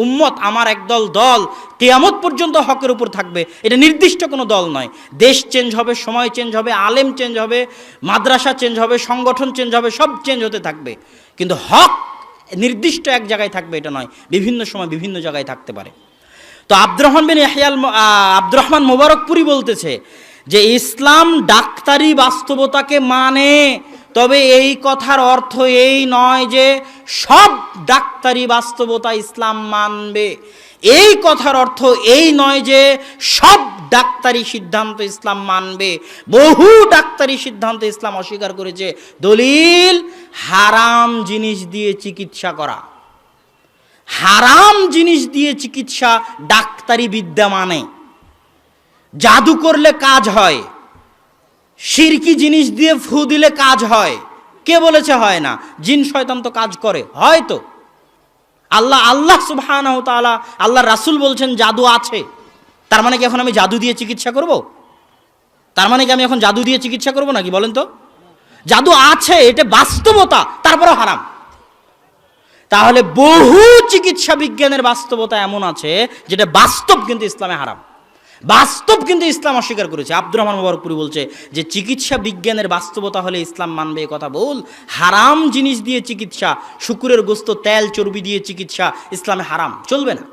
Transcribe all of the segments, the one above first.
উম্মত, আমার একদল দল কিয়ামত পর্যন্ত হকের উপর থাকবে, এটা নির্দিষ্ট কোনো দল নয়। দেশ চেঞ্জ হবে, সময় চেঞ্জ হবে, আলেম চেঞ্জ হবে, মাদ্রাসা চেঞ্জ হবে, সংগঠন চেঞ্জ হবে, সব চেঞ্জ হতে থাকবে, কিন্তু হক নির্দিষ্ট এক জায়গায় থাকবে এটা নয়, বিভিন্ন সময় বিভিন্ন জায়গায় থাকতে পারে। তো আব্দুর রহমান মোবারকপুরি বলতেছে যে ইসলাম ডাক্তারি বাস্তবতাকে মানে, তবে এই কথার অর্থ এই নয় যে সব ডাক্তারি বাস্তবতা ইসলাম মানবে। এই কথার অর্থ এই নয় যে সব ডাক্তারি সিদ্ধান্ত ইসলাম মানবে। বহু ডাক্তারি সিদ্ধান্ত ইসলাম অস্বীকার করেছে। দলিল, হারাম জিনিস দিয়ে চিকিৎসা করা, হারাম জিনিস দিয়ে চিকিৎসা ডাক্তারি বিদ্যা মানে। জাদু করলে কাজ হয়, শিরকি জিনিস দিয়ে ফু দিলে কাজ হয়, কে বলেছে হয় না? জিন শয়তান তো কাজ করে, হয়তো আল্লাহ সুবহানাহু ওয়া তাআলা, আল্লাহর রাসূল বলছেন জাদু আছে। তার মানে কি এখন আমি জাদু দিয়ে চিকিৎসা করব? তার মানে কি আমি এখন জাদু দিয়ে চিকিৎসা করব নাকি বলেন তো? জাদু আছে, এটা বাস্তবতা, তারপরে হারাম। তাহলে বহু চিকিৎসা বিজ্ঞানের বাস্তবতা এমন আছে যেটা বাস্তব, কিন্তু ইসলামে হারাম, বাস্তব কিন্তু ইসলাম অস্বীকার করেছে। আব্দুর রহমান মোবারকপুরি বলছে যে চিকিৎসা বিজ্ঞানের বাস্তবতা হলে ইসলাম মানবে, এ কথা ভুল। হারাম জিনিস দিয়ে চিকিৎসা, শুকুরের গোস্ত, তেল, চর্বি দিয়ে চিকিৎসা ইসলামে হারাম, চলবে না।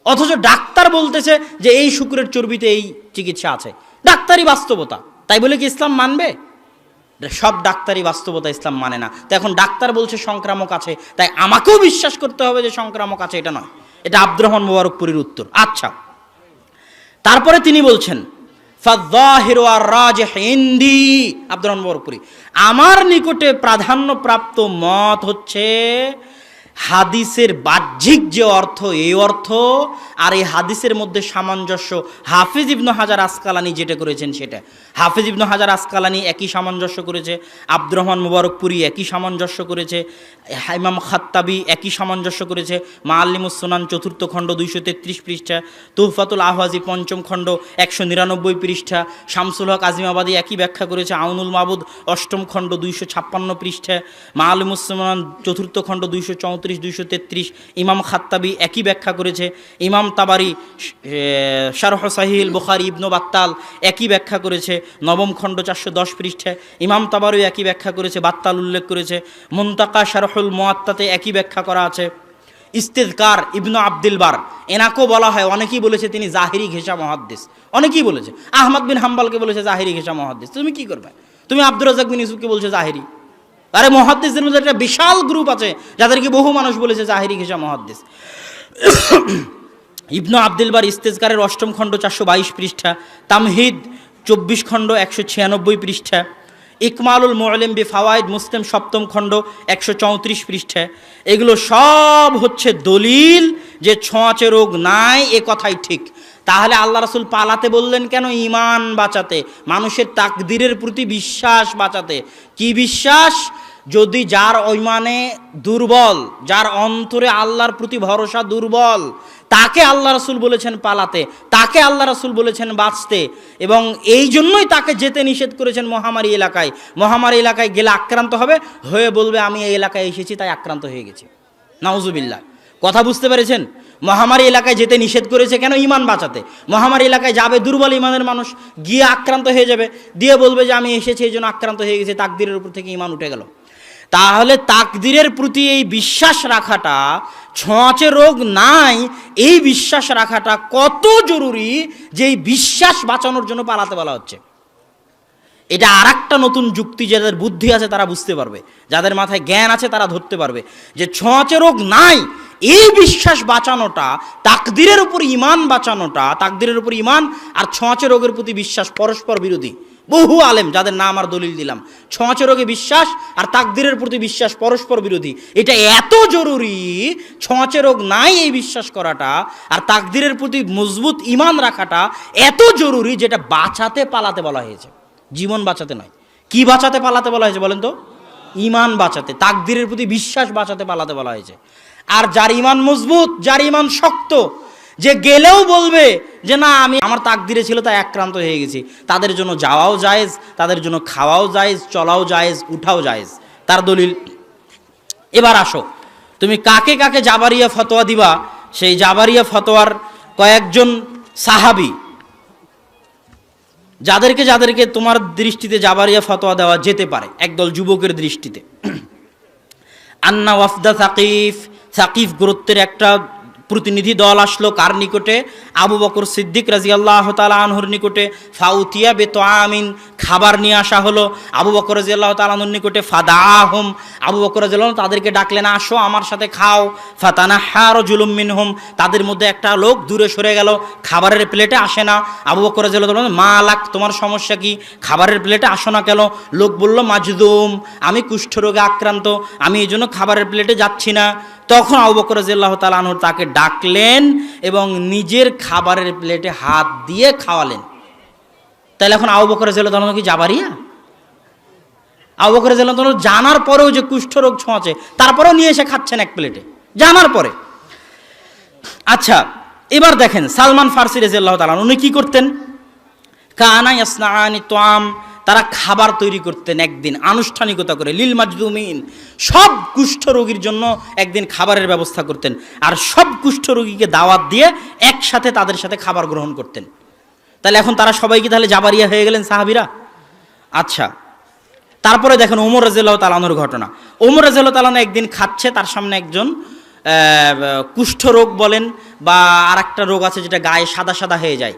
অথচ ডাক্তার বলতেছে যে এই শুকুরের চর্বিতে এই চিকিৎসা আছে, ডাক্তারি বাস্তবতা, তাই বলে কি ইসলাম মানবে? সব ডাক্তারি বাস্তবতা ইসলাম মানে না। তো এখন ডাক্তার বলছে সংক্রামক আছে, তাই আমাকেও বিশ্বাস করতে হবে যে সংক্রামক আছে, এটা নয়। এটা আব্দুর রহমান মোবারকপুরির উত্তর। আচ্ছা, তারপরে তিনি বলছেন ফায-যাহিরু আর-রাজিহ ইনদি, আব্দুর রহমান মোবারকপুরি, আমার নিকটে প্রাধান্যপ্রাপ্ত মত হচ্ছে হাদিসের বাহ্যিক যে অর্থ, এই অর্থ আর এই হাদিসের মধ্যে সামঞ্জস্য। হাফিজ ইবনে হাজার আসকালানি যেটা করেছেন সেটা, হাফিজ ইবনে হাজার আসকালানি একই সামঞ্জস্য করেছে, আব্দুর রহমান মোবারকপুরি একই সামঞ্জস্য করেছে, ইমাম খাত্তাবি একই সামঞ্জস্য করেছে। মুআল্লিমুস সুনান 4th খণ্ড 233 পৃষ্ঠা, তুহফাতুল আহওয়াজি 5ম খণ্ড 199 পৃষ্ঠা, শামসুল হক আজিমাবাদী একই ব্যাখ্যা করেছে, আউনুল মাবুদ 8ম খণ্ড 256 পৃষ্ঠা, মুআল্লিমুস সুনান 4th খণ্ড 234 233, ইমাম খাত্তাবি একই ব্যাখ্যা করেছে, ইমাম তাবারি শারহ সাহিহুল বুখারী ইবনে বাত্তাল একই ব্যাখ্যা করেছে 9ম খণ্ড 410 পৃষ্ঠায়, ইমাম তাবারি একই ব্যাখ্যা করেছে, বাত্তাল উল্লেখ করেছে, মুনতাকা শারহুল মুআত্তাতে একই ব্যাখ্যা করা আছে। ইস্তিযকার ইবনে আব্দুল বার, এনাকেও বলা হয়, অনেকেই বলেছে তিনি জাহিরি ঘেঁষা মুহাদ্দিস, অনেকেই বলেছে। আহমদ বিন হাম্বলকে বলেছে জাহিরি ঘেঁষা মুহাদ্দিস। তুমি কি করবে? তুমি আব্দুর রাজ্জাক বিন ইউসুফকে বলছে জাহিরি। আরে মুহাদ্দিসদের মধ্যে একটা বিশাল গ্রুপ আছে যাদেরকে বহু মানুষ বলেছে জাহিরি ঘেঁষা মুহাদ্দিস। ইবনে আব্দুল বার ইস্তিযকারের 8ম খণ্ড 422 পৃষ্ঠা, তামহিদ 24 খণ্ড 196 পৃষ্ঠা, ইকমালুল মুআল্লিম বি ফাওয়াইদ মুসলিম 7ম খণ্ড 134 পৃষ্ঠা। এগুলো সব হচ্ছে দলিল যে ছোঁয়াচে রোগ নাই, এ কথাই ঠিক। তাহলে আল্লাহ রাসূল পালাতে বললেন কেন? ঈমান বাঁচাতে, মানুষের তাকদীরের প্রতি বিশ্বাস বাঁচাতে। কি বিশ্বাস? যদি যার ঈমানে দুর্বল, যার অন্তরে আল্লাহর প্রতি ভরসা দুর্বল, তাকে আল্লাহ রাসূল বলেছেন পালাতে, তাকে আল্লাহ রাসূল বলেছেন বাঁচতে, এবং এই জন্যই তাকে যেতে নিষেধ করেছেন মহামারী এলাকায়। মহামারী এলাকায় গেলে আক্রান্ত হবে, হয়ে বলবে আমি এই এলাকায় এসেছি তাই আক্রান্ত হয়ে গেছি। নাউজুবিল্লাহ। কথা বুঝতে পেরেছেন? মহামারী এলাকায় যেতে নিষেধ করেছে কেন? ঈমান বাঁচাতে। মহামারী এলাকায় যাবে দুর্বল ঈমানের মানুষ, গিয়ে আক্রান্ত হয়ে যাবে, দিয়ে বলবে যে আমি এসেছি এই জন্য আক্রান্ত হয়ে গেছে, তাকদীরের উপর থেকে ঈমান উঠে গেল। তাহলে তাকদীরের প্রতি এই বিশ্বাস রাখাটা, ছোঁয়াচে রোগ নাই এই বিশ্বাস রাখাটা কত জরুরি, যে এই বিশ্বাস বাঁচানোর জন্য পালাতে বলা হচ্ছে। এটা আর একটা নতুন যুক্তি, যাদের বুদ্ধি আছে তারা বুঝতে পারবে, যাদের মাথায় জ্ঞান আছে তারা ধরতে পারবে যে ছোঁয়াচে রোগ নাই এই বিশ্বাস বাঁচানোটা, তাকদীরের উপর ঈমান বাঁচানোটা, তাকদীরের উপর ঈমান আর ছোঁয়াচে রোগের প্রতি বিশ্বাস পরস্পর বিরোধী। বহু আলেম যাদের নাম আর দলিল দিলাম, ছোঁয়াচে রোগে বিশ্বাস আর তাকদীরের প্রতি বিশ্বাস পরস্পর বিরোধী। এটা এত জরুরি, ছোঁয়াচে রোগ নাই এই বিশ্বাস করাটা আর তাকদীরের প্রতি মজবুত ঈমান রাখাটা এত জরুরি, যেটা বাঁচাতে পালাতে বলা হয়েছে, জীবন বাঁচাতে নয়। কি বাঁচাতে পালাতে বলা হয়েছে বলেন তো? ঈমান বাঁচাতে, তাকদীরের প্রতি বিশ্বাস বাঁচাতে পালাতে বলা হয়েছে। আর যার ঈমান মজবুত, যার ঈমান শক্ত, যে গেলেও বলবে যে না আমি আমার তাকদীরে ছিল তাই আক্রান্ত হয়ে গেছি, তাদের জন্য যাওয়াও জায়েজ, তাদের জন্য খাওয়াও জায়েজ, চলাও জায়েজ, উঠাও জায়েজ। তার দলিল। এবার আসো, তো তুমি কাকে কাকে জাবারিয়া ফতোয়া দিবা, সেই জাবারিয়া ফতোয়ার কয়েকজন সাহাবী যাদেরকে যাদেরকে তোমার দৃষ্টিতে জাবারিয়া ফতোয়া দেওয়া যেতে পারে, একদল যুবকের দৃষ্টিতে। আন্না ওয়াফদা সাকিফ, সাকিফ গোত্রের একটা প্রতিনিধি দল আসলো কার নিকটে? আবু বকর সিদ্দিক রাদিয়াল্লাহু তাআলা আনহুর নিকটে। ফাউতিয়া বিতআমিন, খাবার নিয়ে আসা হলো আবু বকর রাদিয়াল্লাহু তাআলা আনহুর নিকটে। ফাদাহুম, আবু বকর রাদিয়াল্লাহু তাদেরকে ডাকলেন, আসো আমার সাথে খাও। ফাতানাহা রাজুলুম মিনহুম, তাদের মধ্যে একটা লোক দূরে সরে গেল, খাবারের প্লেটে আসে না। আবু বকর রাদিয়াল্লাহু তাআলা, মালাক, তোমার সমস্যা কি, খাবারের প্লেটে আসো না কেন? লোক বলল, মাজদুম, আমি কুষ্ঠরোগে আক্রান্ত, আমি এই জন্য খাবারের প্লেটে যাচ্ছি না। তখন আবু বকর রাদিয়াল্লাহু তাআলা আনহু তাকে ডাকলেন এবং নিজের খাবারের প্লেটে হাত দিয়ে খাওয়ালেন। তাহলে এখন আবু বকর রাদিয়াল্লাহু তাআলা কি জাবারিয়া? আবু বকর রাদিয়াল্লাহু তাআলা জানার পরেও যে কুষ্ঠরোগ ছোঁয়াছে, তারপরেও নিয়ে এসে খাচ্ছেন এক প্লেটে, জানার পরে। আচ্ছা, এবার দেখেন সালমান ফারসি রাদিয়াল্লাহু তাআলা উনি কি করতেন? কানা ইয়াসনাআনি তুআম, তারা খাবার তৈরি করতেন একদিন আনুষ্ঠানিকতা করে, লিল মাজদুমিন, সব কুষ্ঠরোগীর জন্য একদিন খাবারের ব্যবস্থা করতেন, আর সব কুষ্ঠরোগীকে দাওয়াত দিয়ে একসাথে তাদের সাথে খাবার গ্রহণ করতেন। তাহলে এখন তারা সবাই কি তাহলে জাবারিয়া হয়ে গেলেন সাহাবীরা? আচ্ছা, তারপরে দেখেন ওমর রাদিয়াল্লাহু তাআলা আনহুর ঘটনা। ওমর রাদিয়াল্লাহু তাআলা একদিন খাচ্ছে, তার সামনে একজন কুষ্ঠরোগ বলেন বা আর একটা রোগ আছে যেটা গায়ে সাদা সাদা হয়ে যায়,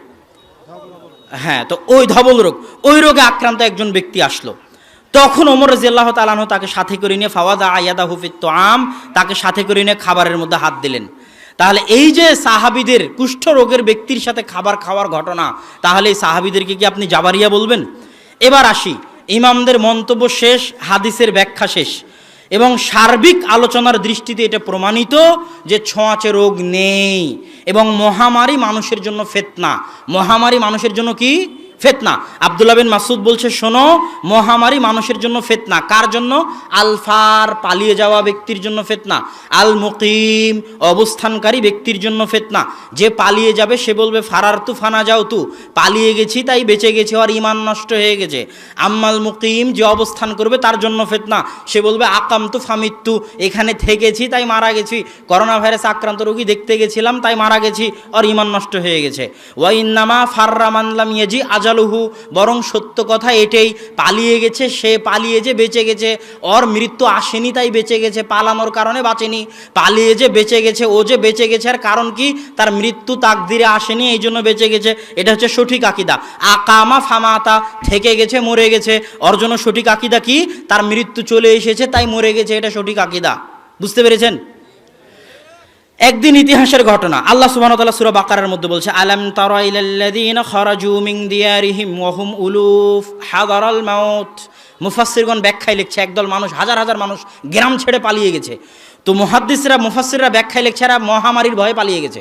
হ্যাঁ, তো ওই ধবল রোগ, ওই রোগে আক্রান্ত একজন ব্যক্তি আসলো। তখন ওমর রাদিয়াল্লাহু তাআলা আনহু তাকে সাথে করে নিয়ে ফাওয়াদা আয়াদাহু ফিত তুআম, তাকে সাথে করে নিয়ে খাবারের মধ্যে হাত দিলেন। তাহলে এই যে সাহাবীদের কুষ্ঠ রোগের ব্যক্তির সাথে খাবার খাওয়ার ঘটনা, তাহলে এই সাহাবীদেরকে কি আপনি জাবারিয়া বলবেন? এবার আসি, ইমামদের মন্তব্য শেষ, হাদিসের ব্যাখ্যা শেষ, এবং সার্বিক আলোচনার দৃষ্টিতে এটা প্রমাণিত যে ছোঁয়াচে রোগ নেই, এবং মহামারী মানুষের জন্য ফিতনা। মহামারী মানুষের জন্য কি? ফিতনা। আব্দুল্লাহ বিন মাসউদ বলছে, শোনো, মহামারী মানুষের জন্য ফিতনা। কার জন্য? আলফার, পালিয়ে যাওয়া ব্যক্তির জন্য ফিতনা। আল মুকিম, অবস্থানকারী ব্যক্তির জন্য ফিতনা। যে পালিয়ে যাবে সে বলবে ফারারতু ফানা যাও তু, পালিয়ে গেছি তাই বেঁচে গেছি, আর ইমান নষ্ট হয়ে গেছে। আম্মাল মুকিম, যে অবস্থান করবে তার জন্য ফিতনা, সে বলবে আকামতু ফামিত্তু, এখানে থেকেছি তাই মারা গেছি, করোনা ভাইরাস আক্রান্ত রোগী দেখতে গেছিলাম তাই মারা গেছি, আর ইমান নষ্ট হয়ে গেছে। ওয়া ইন্নামা ফাররা মান লাম ইয়াজি আজালুহু, বরং সত্য কথা এটাই, পালিয়ে গেছে সে, পালিয়ে যে বেঁচে গেছে, ওর মৃত্যু আসেনি তাই বেঁচে গেছে, পালানোর কারণে বাঁচেনি। পালিয়ে যে বেঁচে গেছে, ও যে বেঁচে গেছে আর কারণ কি? তার মৃত্যু তাকদিরে আসেনি, এই জন্য বেঁচে গেছে। এটা হচ্ছে সঠিক আকীদা। আকামা ফামাতা, থেকে গেছে মরে গেছে, ওর জন্য সঠিক আকীদা কি? তার মৃত্যু চলে এসেছে তাই মরে গেছে, এটা সঠিক আকীদা। বুঝতে পেরেছেন? একদিন ইতিহাসের ঘটনা, আল্লাহ সুবহানাহু ওয়া তাআলা সূরা বাকারার মধ্যে বলছে, আলাম তারা ইলাল্লাযীনা খারাজু মিন দিয়ারিহিম ওয়া হুম উলুফ হাদারাল মাউত। মুফাসসিরগণ ব্যাখ্যায় লিখছে, একদল মানুষ, হাজার হাজার মানুষ গ্রাম ছেড়ে পালিয়ে গেছে। তো মুফাসসিররা ব্যাখ্যায় লিখছে, এরা মহামারীর ভয়ে পালিয়ে গেছে,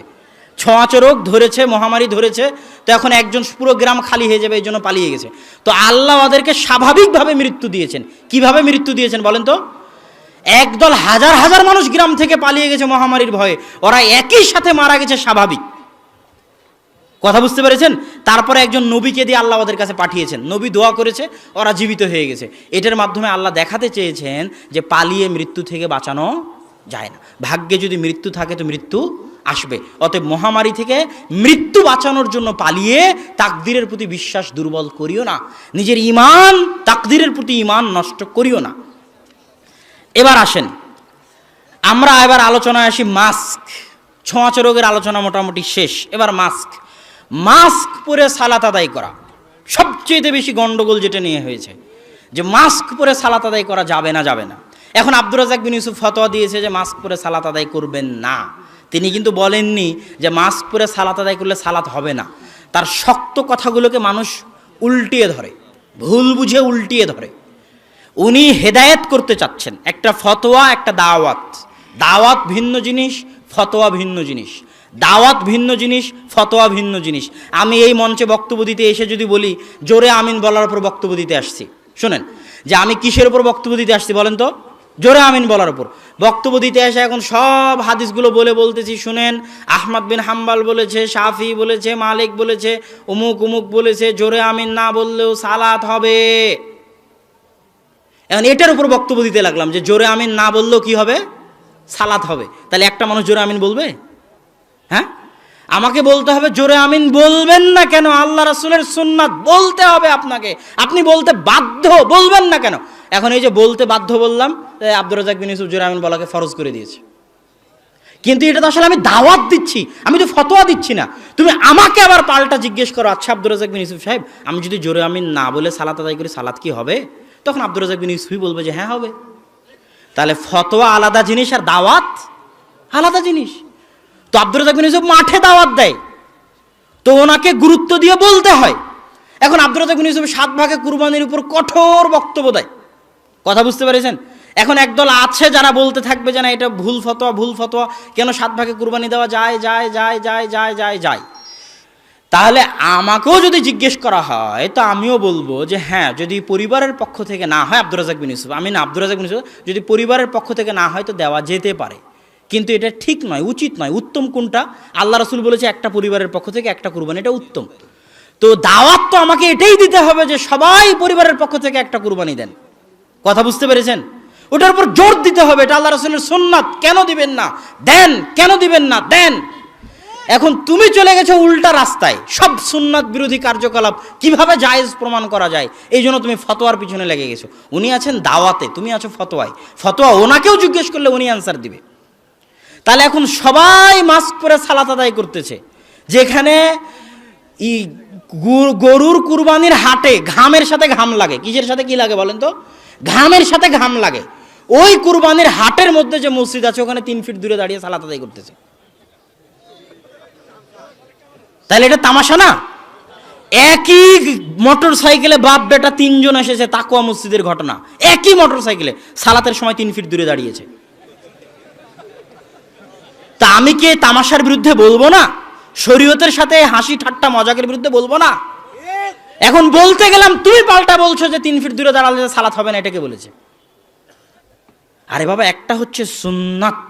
ছোঁয়াচে রোগ ধরেছে, মহামারী ধরেছে, তো এখন একজন পুরো গ্রাম খালি হয়ে যাবে, এই জন্য পালিয়ে গেছে। তো আল্লাহ ওদেরকে স্বাভাবিকভাবে মৃত্যু দিয়েছেন। কিভাবে মৃত্যু দিয়েছেন বলেন তো? একদল হাজার হাজার মানুষ গ্রাম থেকে পালিয়ে গেছে মহামারীর ভয়ে, ওরা একই সাথে মারা গেছে স্বাভাবিক। কথা বুঝতে পেরেছেন? তারপরে একজন নবীকে দিয়ে আল্লাহ ওদের কাছে পাঠিয়েছেন, নবী দোয়া করেছে, ওরা জীবিত হয়ে গেছে। এটার মাধ্যমে আল্লাহ দেখাতে চেয়েছেন যে পালিয়ে মৃত্যু থেকে বাঁচানো যায় না, ভাগ্যে যদি মৃত্যু থাকে তো মৃত্যু আসবে। অতএব মহামারী থেকে মৃত্যু বাঁচানোর জন্য পালিয়ে তাকদীরের প্রতি বিশ্বাস দুর্বল করিও না, নিজের ঈমান, তাকদীরের প্রতি ঈমান নষ্ট করিও না। এবার আসেন, আমরা এবার আলোচনায় আসি মাস্ক। ছোঁয়াচে রোগের আলোচনা মোটামুটি শেষ, এবার মাস্ক পরে সালাত আদায় করা সবচেয়ে বেশি গন্ডগোল যেটা নিয়ে হয়েছে, যে মাস্ক পরে সালাত আদায় করা যাবে না যাবে না। এখন আব্দুর রাজ্জাক বিন ইউসুফ ফতোয়া দিয়েছে যে মাস্ক পরে সালাত আদায় করবেন না। তিনি কিন্তু বলেননি যে মাস্ক পরে সালাত আদায় করলে সালাত হবে না। তার শক্ত কথাগুলোকে মানুষ উল্টিয়ে ধরে, ভুল বুঝে উল্টিয়ে ধরে। উনি হেদায়েত করতে চাচ্ছেন, একটা ফতোয়া একটা দাওয়াত। দাওয়াত ভিন্ন জিনিস, ফতোয়া ভিন্ন জিনিস। দাওয়াত ভিন্ন জিনিস, ফতোয়া ভিন্ন জিনিস। আমি এই মঞ্চে বক্তব্য দিতে এসে যদি বলি জোরে আমিন বলার উপর বক্তব্য দিতে আসছি, শোনেন যে আমি কিসের উপর বক্তব্য দিতে আসছি বলেন তো? জোরে আমিন বলার উপর বক্তব্য দিতে আসে। এখন সব হাদিসগুলো বলতেছি, শুনেন, আহমদ বিন হাম্বাল বলেছে, শাফি বলেছে, মালিক বলেছে, উমুক উমুক বলেছে, জোরে আমিন না বললেও সালাত হবে। এখন এটার উপর বক্তব্য দিতে লাগলাম যে জোরে আমিন না বললেও কি হবে? সালাত হবে, তাহলে একটা মানুষ জোরে আমিন বলবে? হ্যাঁ, আমাকে বলতে হবে জোরে আমিন বলবেন না কেন? আল্লাহ রাসূলের সুন্নাত, বলতে হবে আপনাকে, আপনি বলতে বাধ্য, বলবেন না কেন? এখন এই যে বলতে বাধ্য বললাম, আব্দুর রাজ্জাক বিন ইউসুফ জোরে আমিন বলাকে ফরজ করে দিয়েছে। কিন্তু এটা তো আসলে আমি দাওয়াত দিচ্ছি, আমি তো ফতোয়া দিচ্ছি না। তুমি আমাকে আবার পাল্টা জিজ্ঞেস করো, আচ্ছা আব্দুর রাজ্জাক বিন ইউসুফ সাহেব, আমি যদি জোরে আমিন না বলে সালাত আদায় করি, সালাত কি হবে? তখন আব্দুর রাজ্জাক বিন ইউসুফই বলবে যে হ্যাঁ হবে। তাহলে ফতোয়া আলাদা জিনিস আর দাওয়াত আলাদা জিনিস। তো আব্দুর রাজ্জাক বিন ইউসুফ মাঠে দাওয়াত দেয়, তো ওনাকে গুরুত্ব দিয়ে বলতে হয়। এখন আব্দুর রাজ্জাক বিন ইউসুফ 7 ভাগে কুরবানির উপর কঠোর বক্তব্য দেয়, কথা বুঝতে পেরেছেন? এখন একদল আছে যারা বলতে থাকবে যে না এটা ভুল ফতোয়া, ভুল ফতোয়া, কেন 7 ভাগে কুরবানি দেওয়া যায় যায় যায় যায় যায় যায় যায়। তাহলে আমাকেও যদি জিজ্ঞেস করা হয় তো আমিও বলবো যে হ্যাঁ, যদি পরিবারের পক্ষ থেকে না হয়, আব্দুর রাজ্জাক বিন ইউসুফ, আমি না আব্দুর রাজ্জাক বিন ইউসুফ, যদি পরিবারের পক্ষ থেকে না হয় তো দেওয়া যেতে পারে, কিন্তু এটা ঠিক নয়, উচিত নয়। উত্তম কোনটা? আল্লাহ রাসূল বলেছে একটা পরিবারের পক্ষ থেকে একটা কুরবানি, এটা উত্তম। তো দাওয়াত তো আমাকে এটাই দিতে হবে যে সবাই পরিবারের পক্ষ থেকে একটা কুরবানি দেন, কথা বুঝতে পেরেছেন? ওটার উপর জোর দিতে হবে, এটা আল্লাহ রাসূলের সুন্নাত, কেন দিবেন না? দেন, কেন দিবেন না? দেন। এখন তুমি চলে গেছো উল্টা রাস্তায়, সব সুন্নাত বিরোধী কার্যকলাপ কিভাবে জায়েজ প্রমাণ করা যায়, এই জন্য তুমি ফতোয়ার পিছনে লেগে গেছো। উনি আছেন দাওয়াতে, তুমি আছো ফতোয়ায়। ফতোয়া ওনাকেও জিজ্ঞেস করলে উনি অ্যান্সার দিবে। তাহলে এখন সবাই মাস্ক পরে সালাত আদায় করতেছে, যেখানে গরুর কুরবানির হাটে ঘামের সাথে ঘাম লাগে। কিসের সাথে কি লাগে বলেন তো? ঘামের সাথে ঘাম লাগে। ওই কুরবানির হাটের মধ্যে যে মসজিদ আছে ওখানে 3 ফিট দূরে দাঁড়িয়ে সালাত আদায় করতেছে। তাহলে এটা তামাশা না? একই মোটর সাইকেলে বাপ বেটা 3 জন এসেছে তাকওয়া মসজিদের ঘটনা, একই মোটর সাইকেলে সালাতের সময় 3 ফিট দূরে দাঁড়িয়েছে। তা আমি কি তামাশার বিরুদ্ধে বলবো না? শরীয়তের সাথে হাসি ঠাট্টা মজাকের বিরুদ্ধে বলবো না? এখন বলতে গেলাম তুমি পাল্টা বলছো যে 3 ফিট দূরে দাঁড়ালে সালাত হবে না, এটাকে বলেছে। আরে বাবা, একটা হচ্ছে সুন্নাত,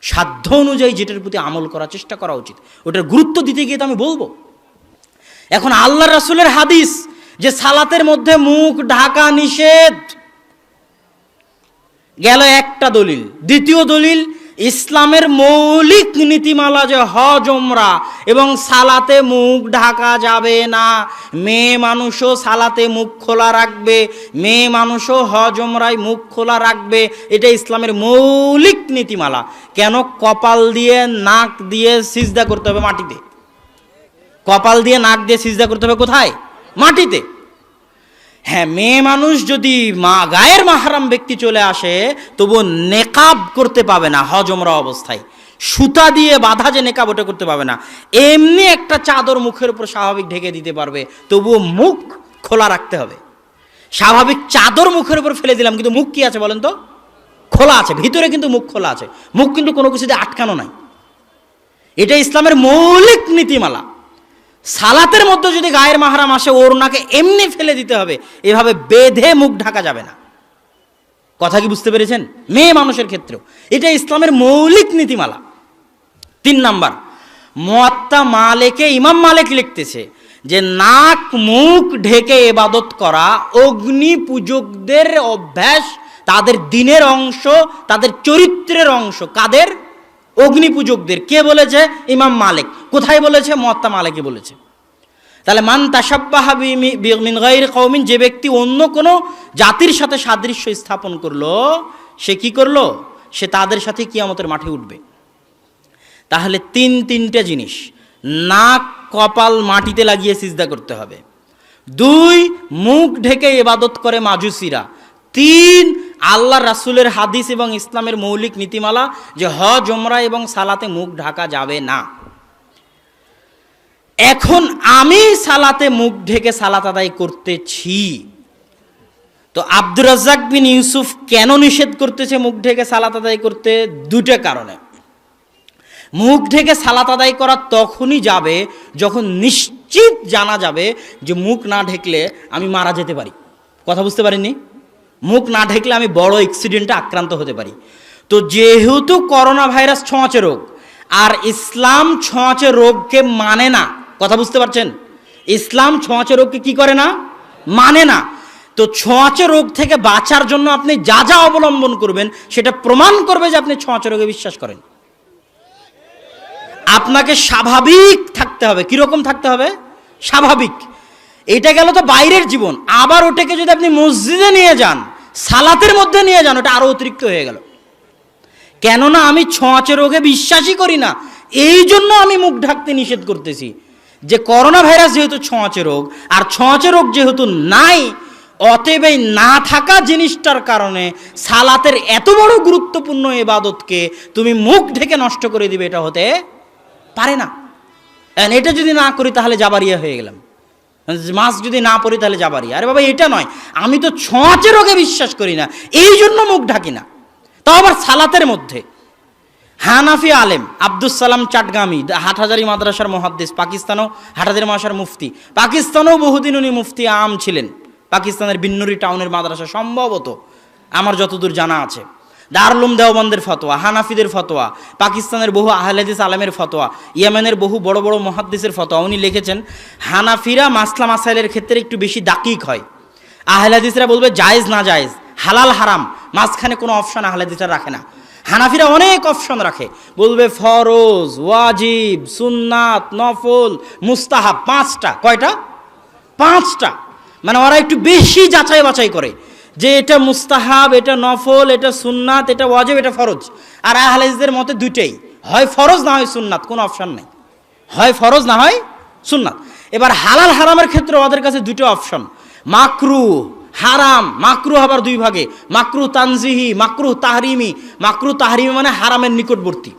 সাধ্য অনুযায়ী যেটার প্রতি আমল করার চেষ্টা করা উচিত, ওটার গুরুত্ব দিতে গিয়ে তো আমি বলবো। এখন আল্লাহ রাসূলের হাদিস যে সালাতের মধ্যে মুখ ঢাকা নিষেধ, গেল একটা দলিল। দ্বিতীয় দলিল, ইসলামের মৌলিক নীতিমালা যে হজ ওমরা এবং সালাতে মুখ ঢাকা যাবে না। মেয়ে মানুষও সালাতে মুখ খোলা রাখবে, মেয়ে মানুষও হজ ওমরায় মুখ খোলা রাখবে, এটা ইসলামের মৌলিক নীতিমালা। কেন? কপাল দিয়ে নাক দিয়ে সিজদা করতে হবে মাটিতে। কপাল দিয়ে নাক দিয়ে সিজদা করতে হবে কোথায়? মাটিতে। হ্যাঁ, মেয়ে মানুষ যদি গায়ের মাহরাম ব্যক্তি চলে আসে তবুও নেকাব করতে পাবে না হজ ওমরা অবস্থায়। সুতা দিয়ে বাঁধা যে নেকাব, ওটা করতে পাবে না। এমনি একটা চাদর মুখের উপর স্বাভাবিক ঢেকে দিতে পারবে, তবুও মুখ খোলা রাখতে হবে। স্বাভাবিক চাদর মুখের উপর ফেলে দিলাম, কিন্তু মুখ কি আছে বলেন তো? খোলা আছে, ভিতরে কিন্তু মুখ খোলা আছে, মুখ কিন্তু কোনো কিছুতে আটকানো নাই। এটা ইসলামের মৌলিক নীতিমালা। সালাতের মধ্যে যদি গায়ের মাহরাম আসে, ওড়নাকে এমনি ফেলে দিতে হবে, এভাবে বেঁধে মুখ ঢাকা যাবে না। কথা কি বুঝতে পেরেছেন? মেয়ে মানুষের ক্ষেত্রেও এটা ইসলামের মৌলিক নীতিমালা। 3 নাম্বার, মুয়াত্তা মালিকে ইমাম মালিক লিখতেছে যে নাক মুখ ঢেকে ইবাদত করা অগ্নি পূজকদের অভ্যাস, তাদের দিনের অংশ, তাদের চরিত্রের অংশ। কাদের? অগ্নি পূজকদের। কে বলেছে? ইমাম মালিক। কোথায় বলেছে? মুয়াত্তা মালিকে বলেছে। তাহলে মান তাশাব্বাহা মিন গায়রি কওমিন, যে ব্যক্তি অন্য কোনো জাতির সাথে সাদৃশ্য স্থাপন করলো, সে কি করলো? সে তাদের সাথে কিয়ামতের মাঠে উঠবে। তাহলে 3টা জিনিস, নাক কপাল মাটিতে লাগিয়ে সিজদা করতে হবে। 2, মুখ ঢেকে ইবাদত করে মাজুসিরা। 3, আল্লাহ রাসূলের হাদিস এবং ইসলামের মৌলিক নীতিমালা যে হজ ওমরা এবং সালাতে মুখ ঢাকা যাবে না। এখন আমি সালাতে মুখ ঢেকে সালাত আদায় করতেছি, তো আব্দুর রাজ্জাক বিন ইউসুফ কেন নিষেধ করতেছে মুখ ঢেকে সালাত আদায় করতে? 2টা কারণে। মুখ ঢেকে সালাত আদায় করা তখনই যাবে যখন নিশ্চিত জানা যাবে যে মুখ না ঢেকলে আমি মারা যেতে পারি। কথা বুঝতে পারিনি? মুখ না ঢেকলে আমি বড় অ্যাক্সিডেন্টে আক্রান্ত হতে পারি। তো যেহেতু করোনা ভাইরাস ছোঁয়াচে রোগ, আর ইসলাম ছোঁয়াচে রোগকে মানে না। কথা বুঝতে পারছেন? ইসলাম ছোঁয়াচে রোগকে কি করে না? মানে না। তো তো ছোঁয়াচে রোগ থেকে বাঁচার জন্য আপনি যা যা অবলম্বন করবেন সেটা প্রমাণ করবে যে আপনি ছোঁয়াচে রোগে বিশ্বাস করেন। আপনাকে স্বাভাবিক থাকতে হবে। কিরকম থাকতে হবে? স্বাভাবিক। এটা গেল তো বাইরের জীবন। আবার ওটাকে যদি আপনি মসজিদে নিয়ে যান, সালাতের মধ্যে নিয়ে যান, ওটা আরো অতিরিক্ত হয়ে গেল। কেননা আমি ছোঁয়াচে রোগে বিশ্বাসই করি না, এই জন্য আমি মুখ ঢাকতে নিষেধ করতেছি যে করোনা ভাইরাস যেহেতু ছোঁয়াচে রোগ, আর ছোঁয়াচে রোগ যেহেতু নাই, অতএব এই না থাকা জিনিসটার কারণে সালাতের এত বড় গুরুত্বপূর্ণ ইবাদতকে তুমি মুখ ঢেকে নষ্ট করে দিবে, এটা হতে পারে না। এটা যদি না করি তাহলে জাবারিয়া হয়ে গেলাম, মাস্ক যদি না পড়ি তাহলে যাবারিয়া। আরে বাবা, এটা নয়, আমি তো ছোঁয়াচে রোগে বিশ্বাস করি না, এই জন্য মুখ ঢাকি না। তাও আবার সালাতের মধ্যে। হানাফি আলেম আব্দুস সালাম চাটগামি, হাটহাজারী মাদ্রাসার মুহাদ্দিস, পাকিস্তানও হাটহাজারী মাদ্রাসার মুফতি, পাকিস্তানেও বহুদিন উনি মুফতি আম ছিলেন, পাকিস্তানের বিন্নুরি টাউনের মাদ্রাসা সম্ভবত, আমার যতদূর জানা আছে। দারুল দেওবন্দের ফতোয়া, হানাফিদের ফতোয়া, পাকিস্তানের বহু আহলে হাদিস আলেমের ফতোয়া, ইয়েমেনের বহু বড় বড় মুহাদ্দিসের ফতোয়া। উনি লিখেছেন হানাফিরা মাসলা মাসাইলের ক্ষেত্রে একটু বেশি দাকিক হয়, আহলে হাদিসরা বলবে জায়েজ না জায়েজ, হালাল হারাম, মাঝখানে কোনো অপশন আহলে হাদিসরা রাখে না। হানাফিরা অনেক অপশন রাখে, বলবে ফরজ, ওয়াজিব, সুন্নাত, নফল, মুস্তাহাব, পাঁচটা। কয়টা? পাঁচটা। মানে ওরা একটু বেশি যাচাই বাছাই করে যে এটা মুস্তাহাব, এটা নফল, এটা সুন্নাত, এটা ওয়াজিব, এটা ফরজ। আর আহলে হাদিসদের মতে দুইটাই, হয় ফরজ না হয় সুন্নাত, কোনো অপশন নেই, হয় ফরজ না হয় সুন্নাত। এবার হালাল হারামের ক্ষেত্রে ওদের কাছে দুটো অপশন, মাকরু হারাম। মাকরু আবার দুই ভাগে, মাকরু তানজিহি, মাকরু তাহরিমি। মাকরু তাহরিমি মানে হারামের নিকটবর্তী।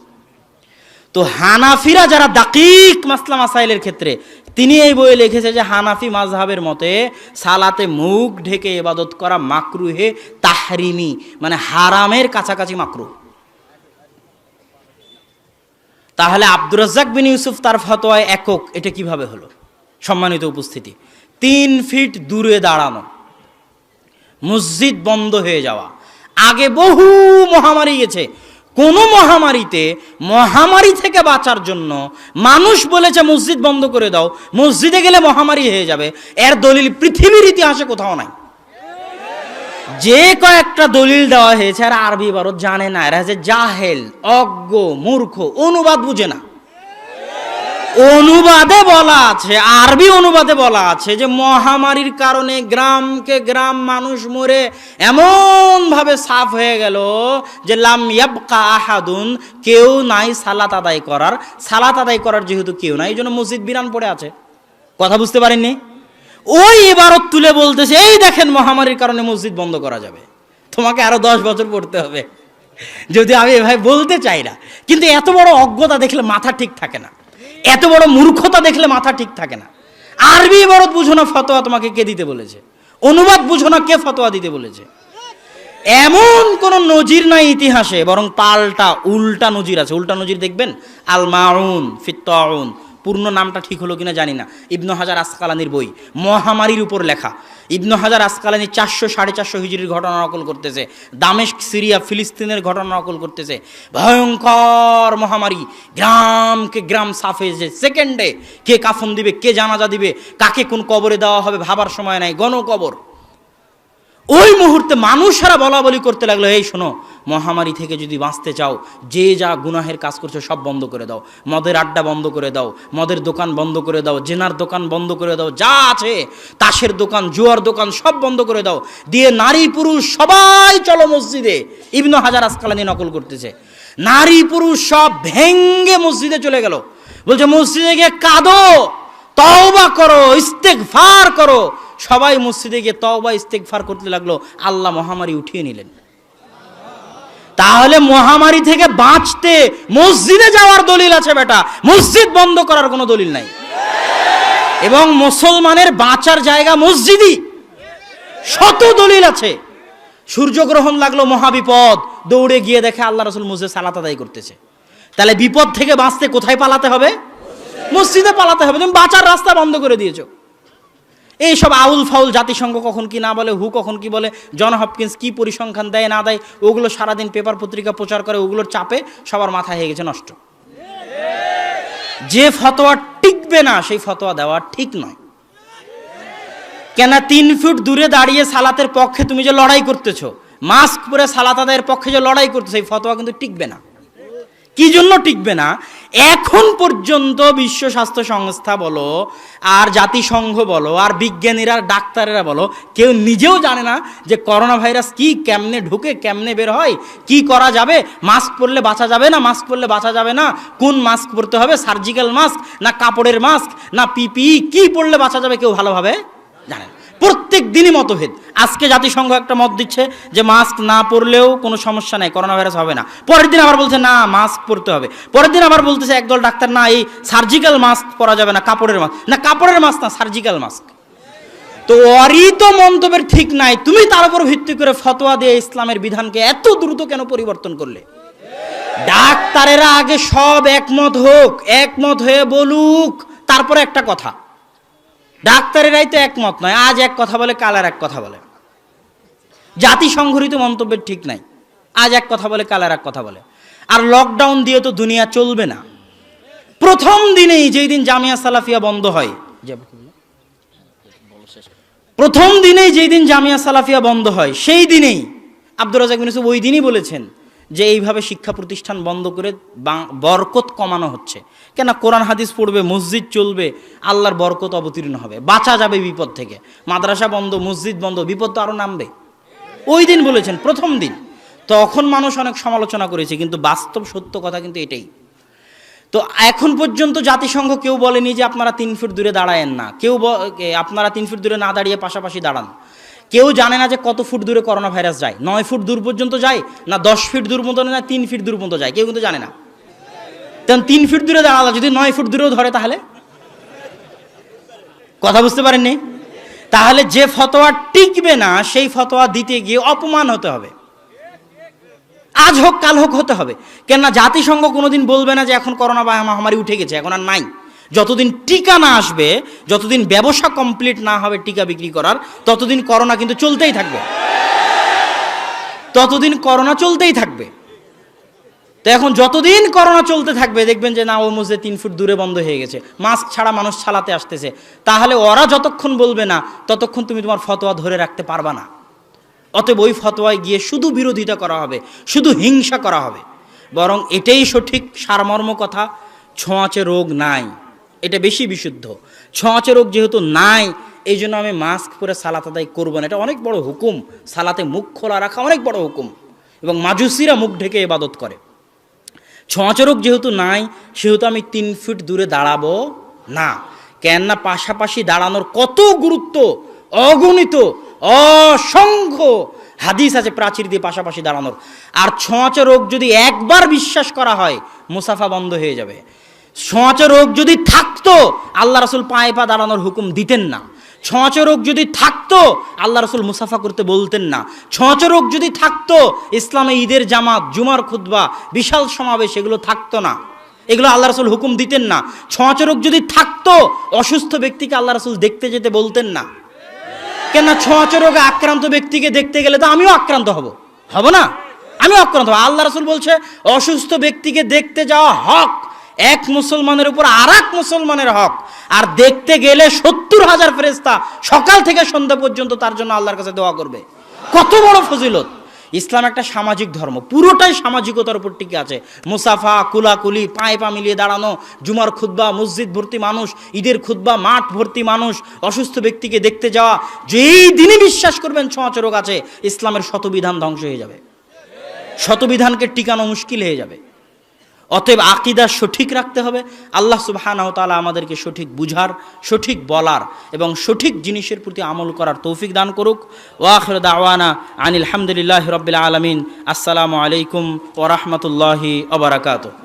তো হানাফিরা যারা দাকিক মাসলা মাসাইলের ক্ষেত্রে, তিনি এই বইয়ে লিখেছে যে হানাফি মাযহাবের মতে সালাতে মুখ ঢেকে ইবাদত করা মাকরুহে তাহরিমি, মানে হারামের কাছাকাছি মাকরু। তাহলে আব্দুর রাজ্জাক বিন ইউসুফ তার ফতোয়ায় একক, এটা কিভাবে হলো? সম্মানিত উপস্থিতি, 3 ফিট দূরে দাঁড়ানো, মসজিদ বন্ধ হয়ে যাওয়া। আগে বহু মহামারী গেছে, কোন মহামারীতে মহামারী থেকে বাঁচার জন্য মানুষ বলেছে মসজিদ বন্ধ করে দাও, মসজিদে গেলে মহামারী হয়ে যাবে, এর দলিল পৃথিবীর ইতিহাসে কোথাও নাই। যে কয়েকটা দলিল দেওয়া হয়েছে আর আরবি ইবারত জানে না, এরা হচ্ছে জাহেল, অজ্ঞ, মূর্খ, অনুবাদ বুঝে না। অনুবাদে বলা আছে, আরবি অনুবাদে বলা আছে যে মহামারীর কারণে গ্রামকে গ্রাম মানুষ মরে এমন ভাবে সাফ হয়ে গেল যে লাম ইয়াবকা আহাদুন, কেউ নাই সালাত আদায় করার। সালাত আদায় করার যেহেতু কেউ নাই, এই জন্য মসজিদ বিরান পড়ে আছে। কথা বুঝতে পারেননি? ওই ইবারত তুলে বলতেছে এই দেখেন মহামারীর কারণে মসজিদ বন্ধ করা যাবে। তোমাকে আরো 10 বছর পড়তে হবে যদি আমি ভাই বলতে চাই না। কিন্তু এত বড় অজ্ঞতা দেখলে মাথা ঠিক থাকে না, এত বড় মূর্খতা দেখলে মাথা ঠিক থাকে না। আরবি ইবারত বুঝো না, ফতোয়া তোমাকে কে দিতে বলেছে? অনুবাদ বুঝো না, কে ফতোয়া দিতে বলেছে? এমন কোন নজির নাই ইতিহাসে, বরং পাল্টা উল্টা নজির আছে। উল্টা নজির দেখবেন, আল মাউন ফিত তাউন, পূর্ণ নামটা ঠিক হলো কিনা জানি না, ইবনু হাজার আসকালানির বই, মহামারীর উপর লেখা। ইবনু হাজার আসকালানি 400-450 হিজরির ঘটনা নকল করতেছে, দামেস্ক, সিরিয়া, ফিলিস্তিনের ঘটনা নকল করতেছে। ভয়ঙ্কর মহামারী, গ্রামকে গ্রাম সাফে, যে সেকেন্ডে কে কাফন দিবে, কে জানাজা দিবে, কাকে কোন কবরে দেওয়া হবে ভাবার সময় নাই, গণকবর। ওই মুহূর্তে মানুষেরা বলা বলি করতে লাগলো, এই শোনো, মহামারী থেকে যদি বাঁচতে চাও, যে যা গুনাহের কাজ করছো সব বন্ধ করে দাও, মদের আড্ডা বন্ধ করে দাও, মদের দোকান বন্ধ করে দাও, জেনার দোকান বন্ধ করে দাও, যা আছে তাসের দোকান, জুয়ার দোকান সব বন্ধ করে দাও, দিয়ে নারী পুরুষ সবাই চলো মসজিদে। ইবনু হাজার আসকালানি নকল করতেছে, নারী পুরুষ সব ভেঙ্গে মসজিদে চলে গেল। বলছে মসজিদে গিয়ে কাঁদো, তওবা করো, ইস্তেগফার করো। সবাই মসজিদে গিয়ে তওবা ইস্তেগফার করতে লাগলো, আল্লাহ মহামারী উঠিয়ে নিলেন। তাহলে মহামারী থেকে বাঁচতে মসজিদে যাওয়ার দলিল আছে বেটা, মসজিদ বন্ধ করার কোনো দলিল নাই। এবং মুসলমানের বাঁচার জায়গা মসজিদই, শত দলিল আছে। সূর্যগ্রহণ লাগলো, মহাবিপদ, দৌড়ে গিয়ে দেখে আল্লাহ রাসূল মসজিদে সালাত আদায় করতেছে। তাহলে বিপদ থেকে বাঁচতে কোথায় পালাতে হবে? মসজিদে পালাতে হবে। তুমি বাঁচার রাস্তা বন্ধ করে দিয়েছো। এই সব আউল ফাউল জাতিসংঘ কখন কি না বলে, হু কখন কি বলে, জন হপকিন্স কি পরিসংখ্যান দেয় না দেয়, ওগুলো সারাদিন পেপার পত্রিকা প্রচার করে, ওগুলোর চাপে সবার মাথা হয়ে গেছে নষ্ট। যে ফতোয়া টিকবে না সেই ফতোয়া দেওয়া ঠিক নয়। কেন 3 ফুট দূরে দাঁড়িয়ে সালাতের পক্ষে তুমি যে লড়াই করতেছো, মাস্ক পরে সালাত আদায়ের পক্ষে যে লড়াই করতেছো, এই ফতোয়া কিন্তু টিকবে না। কি জন্য টিকবে না? এখন পর্যন্ত বিশ্ব স্বাস্থ্য সংস্থা বলো আর জাতিসংঘ বলো আর বিজ্ঞানীরা ডাক্তারেরা বলো, কেউ নিজেও জানে না যে করোনা ভাইরাস কি, কেমনে ঢুকে কেমনে বের হয়, কি করা যাবে, মাস্ক পরলে বাঁচা যাবে না, মাস্ক পরলে বাঁচা যাবে না, কোন মাস্ক পরতে হবে, সার্জিক্যাল মাস্ক না কাপড়ের মাস্ক না পিপিই, কি পরলে বাঁচা যাবে কেউ ভালোভাবে জানে না। প্রত্যেক দিনই মতভেদ। আজকে জাতিসংঘ একটা মত দিচ্ছে যে মাস্ক না পরলেও কোনো সমস্যা নাই, করোনা ভাইরাস হবে না। পরের দিন আবার বলছে না মাস্ক পরতে হবে। পরের দিন আবার বলতেছে একদল ডাক্তার না এই সার্জিক্যাল মাস্ক পরা যাবে না, কাপড়ের মাস্ক না, কাপড়ের মাস্ক না সার্জিক্যাল মাস্ক। তো ওরই তো মন্তব্যের ঠিক নাই, তুমি তার উপর ভিত্তি করে ফতোয়া দিয়ে ইসলামের বিধানকে এত দ্রুত কেন পরিবর্তন করলে? ডাক্তারেরা আগে সব একমত হোক, একমত হয়ে বলুক, তারপরে একটা কথা। ডাক্তারেরাই তো একমত নয়, আজ এক কথা বলে কাল আর এক কথা বলে। জাতিসংঘরিত মন্তব্যের ঠিক নাই, আজ এক কথা বলে কাল আর এক কথা বলে। আর লকডাউন দিয়ে তো দুনিয়া চলবে না। প্রথম দিনেই যেই দিন জামিয়া সালাফিয়া বন্ধ হয়, প্রথম দিনেই যেই দিন জামিয়া সালাফিয়া বন্ধ হয়, সেই দিনেই আব্দুর রাজ্জাক বিন ইউসুফ ওই দিনই বলেছেন যে এইভাবে শিক্ষা প্রতিষ্ঠান বন্ধ করে বরকত কমানো হচ্ছে। কেন? কোরআন হাদিস পড়বে, মসজিদ চলবে, আল্লাহর বরকত অবতীর্ণ হবে, বাঁচা যাবে বিপদ থেকে। মাদ্রাসা বন্ধ, মসজিদ বন্ধ, বিপদ তো আরও নামবে। ওই দিন বলেছেন, প্রথম দিন। তখন মানুষ অনেক সমালোচনা করেছে, কিন্তু বাস্তব সত্য কথা কিন্তু এটাই। তো এখন পর্যন্ত জাতিসংঘ কেউ বলেনি যে আপনারা 3 ফুট দূরে দাঁড়ায়েন না, কেউ আপনারা 3 ফুট দূরে না দাঁড়িয়ে পাশাপাশি দাঁড়ান। কেউ জানে না যে কত ফুট দূরে করোনা ভাইরাস যায়, 9 ফুট দূর পর্যন্ত যায় না 10 ফিট দূর পর্যন্ত, না 3 ফিট দূর পর্যন্ত যায়, কেউ কিন্তু জানে না। তখন 3 ফিট দূরে দাঁড়ালো, যদি 9 ফুট দূরেও ধরে তাহলে? কথা বুঝতে পারেননি? তাহলে যে ফতোয়া টিকবে না সেই ফতোয়া দিতে গিয়ে অপমান হতে হবে, আজ হোক কাল হোক হতে হবে। কেননা জাতিসংঘ কোনোদিন বলবে না যে এখন করোনা মহামারী উঠে গেছে, এখন আর নাই। যতদিন টিকা না আসবে, যতদিন ব্যবসা কমপ্লিট না হবে টিকা বিক্রি করার, ততদিন করোনা কিন্তু চলতেই থাকবে, ততদিন করোনা চলতেই থাকবে। তো এখন যতদিন করোনা চলতে থাকবে দেখবেন যে না ও মসজিদে 3 ফুট দূরে বন্ধ হয়ে গেছে, মাস্ক ছাড়া মানুষ চালাতে আসতেছে, তাহলে ওরা যতক্ষণ বলবে না ততক্ষণ তুমি তোমার ফতোয়া ধরে রাখতে পারবা না। অতএব ওই ফতোয়ায় গিয়ে শুধু বিরোধিতা করা হবে, শুধু হিংসা করা হবে। বরং এটাই সঠিক সারমর্ম কথা, ছোঁয়াচে রোগ নাই, এটা বেশি বিশুদ্ধ। ছোঁয়াচে রোগ যেহেতু নাই, এই জন্য আমি মাস্ক পরে সালাত আদায় করবো না, এটা অনেক বড় হুকুম। সালাতে মুখ খোলা রাখা অনেক বড় হুকুম, এবং মাজুসিরা মুখ ঢেকে ইবাদত করে। ছোঁয়াচে রোগ যেহেতু নাই, সেহেতু আমি 3 ফিট দূরে দাঁড়াবো না। কেননা পাশাপাশি দাঁড়ানোর কত গুরুত্ব, অগণিত অসংখ্য হাদিস আছে প্রাচীর দিয়ে পাশাপাশি দাঁড়ানোর। আর ছোঁয়াচে রোগ যদি একবার বিশ্বাস করা হয়, মুসাফা বন্ধ হয়ে যাবে। ছোঁয়াচে রোগ যদি থাকতো, আল্লাহ রাসূল পায়ে পা দাঁড়ানোর হুকুম দিতেন না। ছোঁয়াচে রোগ যদি থাকতো, আল্লাহ রাসূল মুসাফা করতে বলতেন না। ছোঁয়াচে রোগ যদি থাকতো, ইসলামে ঈদের জামাত, জুমার খুতবা, বিশাল সমাবেশ এগুলো থাকতো না, এগুলো আল্লাহ রাসূল হুকুম দিতেন না। ছোঁয়াচে রোগ যদি থাকতো, অসুস্থ ব্যক্তিকে আল্লাহ রাসূল দেখতে যেতে বলতেন না। কেন? ছোঁয়াচে রোগে আক্রান্ত ব্যক্তিকে দেখতে গেলে তো আমিও আক্রান্ত হব না? আমিও আক্রান্ত হব। আল্লাহ রাসূল বলছে অসুস্থ ব্যক্তিকে দেখতে যাওয়া হক, এক মুসলমানের উপর আর এক মুসলমানের হক। আর দেখতে গেলে 70,000 ফেরেশতা সকাল থেকে সন্ধ্যা পর্যন্ত তার জন্য আল্লাহর কাছে দোয়া করবে। কত বড় ফজিলত! ইসলাম একটা সামাজিক ধর্ম, পুরোটাই সামাজিকতার উপর টিকে আছে। মুসাফা, কুলাকুলি, পায়ে পা মিলিয়ে দাঁড়ানো, জুমার খুতবা, মসজিদ ভর্তি মানুষ, ঈদের খুতবা, মাঠ ভর্তি মানুষ, অসুস্থ ব্যক্তিকে দেখতে যাওয়া। যেই দিনই বিশ্বাস করবেন ছোঁয়াচে রোগ আছে, ইসলামের শতবিধান ধ্বংস হয়ে যাবে, শতবিধানকে টিকানো মুশকিল হয়ে যাবে। অতএব আকীদা সঠিক রাখতে হবে। আল্লাহ সুবহানাহু ওয়া তাআলা আমাদেরকে সঠিক বুঝার, সঠিক বলার এবং সঠিক জিনিসের প্রতি আমল করার তৌফিক দান করুক। ওয়া আখিরু দাওয়ানা আনিল হামদুলিল্লাহি রাব্বিল আলামিন। আসসালামু আলাইকুম ওয়া রাহমাতুল্লাহি ওয়া বারাকাতুহু।